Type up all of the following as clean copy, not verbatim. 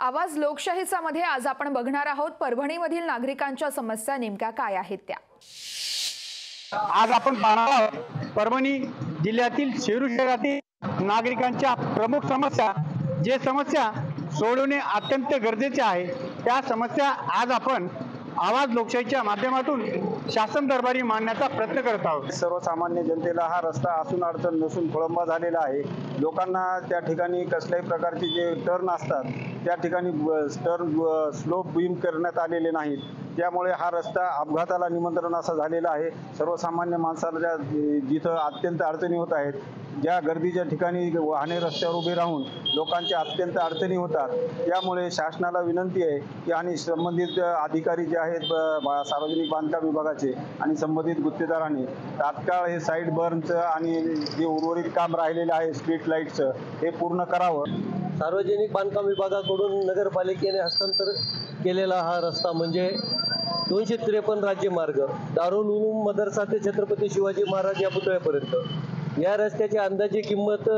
आवाज लोकशाहीचा मध्ये आज आपण बघणार आहोत परभणीमधील नागरिकांच्या समस्या नेमक्या काय आहेत त्या। आज आपण पाहणार आहोत परभणी जिल्ह्यातील शेरू शहरातील नागरिकांच्या प्रमुख समस्या, जे समस्या सोडवणे अत्यंत गरजेचे आहे। त्या समस्या आज आपण आवाज लोकशाहीच्या माध्यमातून शासन दरबारी मांडण्याचा प्रयत्न करत आहोत। सर्वसामान्य जनतेला हा रस्ता असून अडचण नसून खोळंबा झालेला आहे। लोकांना त्या ठिकाणी कसल्याही प्रकारचे जे टर्न असतात त्या ठिकाणी टर्न स्लोप बीम करण्यात आलेले नाहीत, त्यामुळे हा रस्ता अपघाताला निमंत्रण असा झालेला आहे। सर्वसामान्य माणसाला जिथं अत्यंत अडचणी होत आहेत, ज्या गर्दीच्या ठिकाणी वाहने रस्त्यावर उभे राहून लोकांच्या अत्यंत अडचणी होतात, त्यामुळे शासनाला विनंती आहे की आणि संबंधित अधिकारी जे आहेत सार्वजनिक बांधकाम विभागाचे आणि संबंधित गुत्तेदारांनी तात्काळ हे साईड बर्नचं आणि जे उर्वरित काम राहिलेलं आहे स्ट्रीट लाईटचं हे पूर्ण करावं। सार्वजनिक बांधकाम विभागाकडून नगरपालिकेने हस्तांतर केलेला हा रस्ता म्हणजे 253 राज्यमार्ग दारुल उलूम मदरसा ते छत्रपती शिवाजी महाराज या पुतळ्यापर्यंत या रस्त्याची अंदाजे किंमत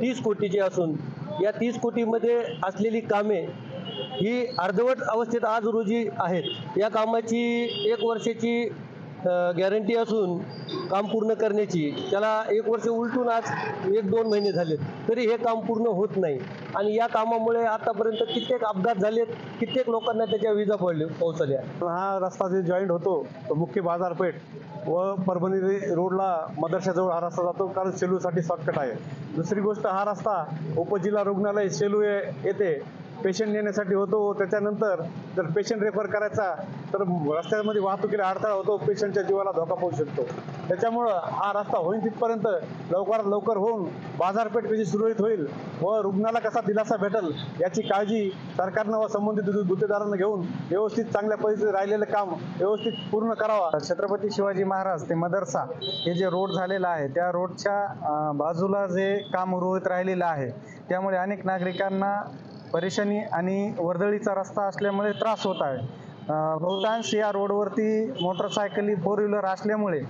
30 कोटीची असून या 30 कोटीमध्ये असलेली कामे ही अर्धवट अवस्थेत आज रोजी आहेत। या कामाची 1 वर्षाची गॅरंटी असून काम पूर्ण करण्याची, त्याला 1 वर्ष उलटून आज 1-2 महिने झालेत तरी हे काम पूर्ण होत नाही आणि या कामामुळे आतापर्यंत कित्येक अपघात झालेत, कित्येक लोकांना त्याच्या विजा पोहोचल्या। हा रस्ता जे जॉईंट होतो तो मुख्य बाजारपेठ व परभणी रोडला मदरशाजवळ हा रस्ता जातो, कारण सेलूसाठी शॉर्टकट आहे। दुसरी गोष्ट, हा रस्ता उपजिल्हा रुग्णालय सेलू येथे पेशंट नेण्यासाठी होतो। त्याच्यानंतर जर पेशंट रेफर करायचा तर रस्त्यामध्ये वाहतुकीला अडथळा होतो, पेशंटच्या जीवाला धोका पोहोचू शकतो। त्याच्यामुळं हा रस्ता होईल तिथपर्यंत लवकरात लवकर होऊन बाजारपेठ कशी सुरळीत होईल व रुग्णाला कसा दिलासा भेटेल याची काळजी सरकारनं व संबंधित गुत्तेदारांना घेऊन व्यवस्थित चांगल्या पद्धतीने राहिलेलं काम व्यवस्थित पूर्ण करावा। छत्रपती शिवाजी महाराज ते मदरसा हे जे रोड झालेला आहे त्या रोडच्या बाजूला जे काम उर्वरित राहिलेलं आहे त्यामुळे अनेक नागरिकांना परेशानी आणि वर्दळीचा रस्ता असल्यामुळे त्रास होत आहे। बहुतांश या रोडवरती मोटरसायकली 4 व्हीलर असल्यामुळे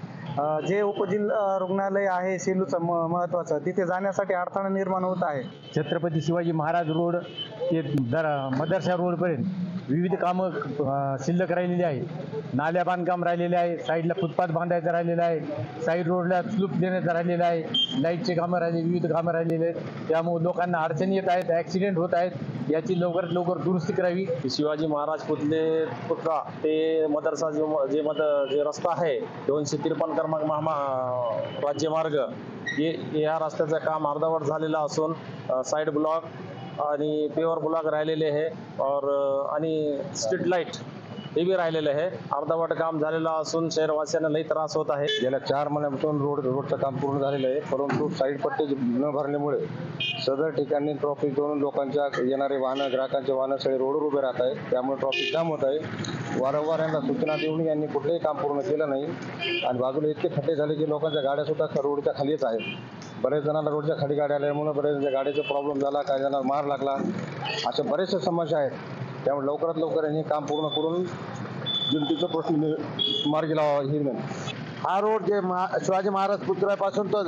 जे उपजिल्हा रुग्णालय आहे सेलूचं महत्त्वाचं तिथे जाण्यासाठी अडथळा निर्माण होत आहे। छत्रपती शिवाजी महाराज रोड ते मदरसा रोडपर्यंत विविध कामं शिल्लक राहिलेली आहेत। नाल्या बांधकाम राहिलेले आहे, साईडला फुटपाथ बांधायचं राहिलेलं आहे, साईड रोडला स्लूप देण्याचं राहिलेलं आहे, लाईटचे कामं राहिले, विविध कामं राहिलेले आहेत। त्यामुळे लोकांना अडचणी येत आहेत, ॲक्सिडेंट होत आहेत, याची लवकरात लवकर दुरुस्ती करावी। शिवाजी महाराज पुतळा ते मदरसा जे रस्ता आहे 253 क्रमांक राज्यमार्ग या रस्त्याचं काम अर्धवट झालेलं असून साईड ब्लॉक आणि पेवर ब्लॉक राहिलेले आहे आणि स्ट्रीट लाईट हे बी राहिलेलं आहे। अर्धवट काम झालेलं असून शहरवासियांना लई त्रास होत आहे। गेल्या 4 महिन्यापासून रोडचं काम पूर्ण झालेलं आहे, परंतु साईड पट्टे न भरल्यामुळे सदर ठिकाणी ट्रॉफिक करून लोकांच्या येणारे वाहनं, ग्राहकांचे वाहनं सगळे रोडवर उभे राहत आहेत, त्यामुळे ट्रॉफिक जाम होत आहे। वारंवार यांना सूचना देऊन यांनी कुठलेही काम पूर्ण केलं नाही आणि बाजूला इतके खड्डे झाले की लोकांच्या गाड्या सुद्धा रोडच्या खालीच आहेत। बरेच जणांना रोडच्या खाली गाड्या आल्यामुळे बरेच गाडीचा प्रॉब्लेम झाला, काही जणांना मार लागला, अशा बरेचशा समस्या आहेत। त्यामुळे लवकरात लवकर यांनी काम पूर्ण करून जनतेचा प्रश्न मार्गी लावावा ही विनंती। हा रोड जे शिवाजी महाराज पुतळ्यापासून तो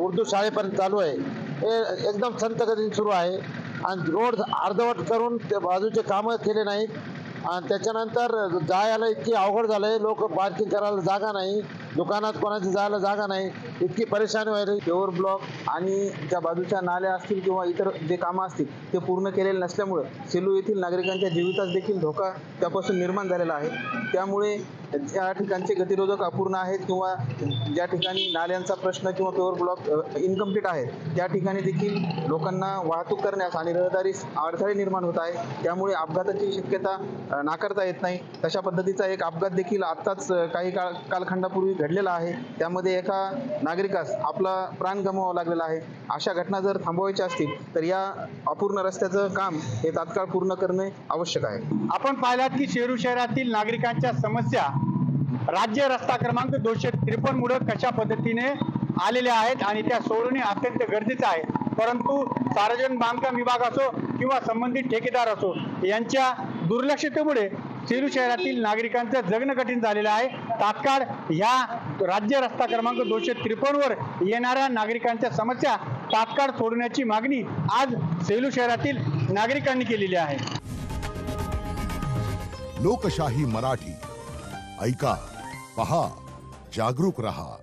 उर्दू शाळेपर्यंत चालू आहे, हे एकदम संत गतीने सुरू आहे आणि रोड अर्धवट करून ते बाजूचे कामं केले नाहीत आणि त्याच्यानंतर जायला इतकी अवघड झालं आहे, लोक पार्किंग करायला जागा नाही, दुकानात कोणाची जायला जागा नाही, इतकी परेशानी व्हायली। पेवर ब्लॉक आणि त्या बाजूच्या नाल्या असतील किंवा इतर जे कामं असतील ते पूर्ण केलेले नसल्यामुळे सेलू येथील नागरिकांच्या जीवितास देखील धोका त्यापासून निर्माण झालेला आहे। त्यामुळे ज्या ठिकाणचे गतिरोधक अपूर्ण आहेत किंवा ज्या ठिकाणी नाल्यांचा प्रश्न किंवा पेवर ब्लॉक इनकम्प्लीट आहेत त्या ठिकाणी देखील लोकांना वाहतूक करण्यास आणि रहदारीस अडथळे निर्माण होत आहे। त्यामुळे अपघाताची शक्यता नाकारता येत नाही। तशा पद्धतीचा एक अपघात देखील आत्ताच काही कालखंडापूर्वी घडलेला आहे, त्यामध्ये एका नागरिकास आपला प्राण गमवावा लागलेला आहे। अशा घटना जर थांबवायच्या असतील तर या अपूर्ण रस्त्याचं काम हे तात्काळ पूर्ण करणे आवश्यक आहे। आपण पाहिलात की शेरू शहरातील नागरिकांच्या समस्या राज्य रस्ता क्रमांक 253 मुळे कशा पद्धतीने आलेल्या आहेत आणि त्या सोडवणे अत्यंत गरजेचं आहे। परंतु सार्वजनिक बांधकाम विभाग असो किंवा संबंधित ठेकेदार असो यांच्या दुर्लक्षतेमुळे सेलू शहरातील नागरिकांचं जगणं कठीण झालेलं आहे। तात्काळ ह्या राज्य रस्ता क्रमांक 253 वर येणाऱ्या नागरिकांच्या समस्या तात्काळ सोडण्याची मागणी आज सेलू शहरातील नागरिकांनी केलेली आहे. लोकशाही मराठी ऐका, पहा, जागरूक रहा.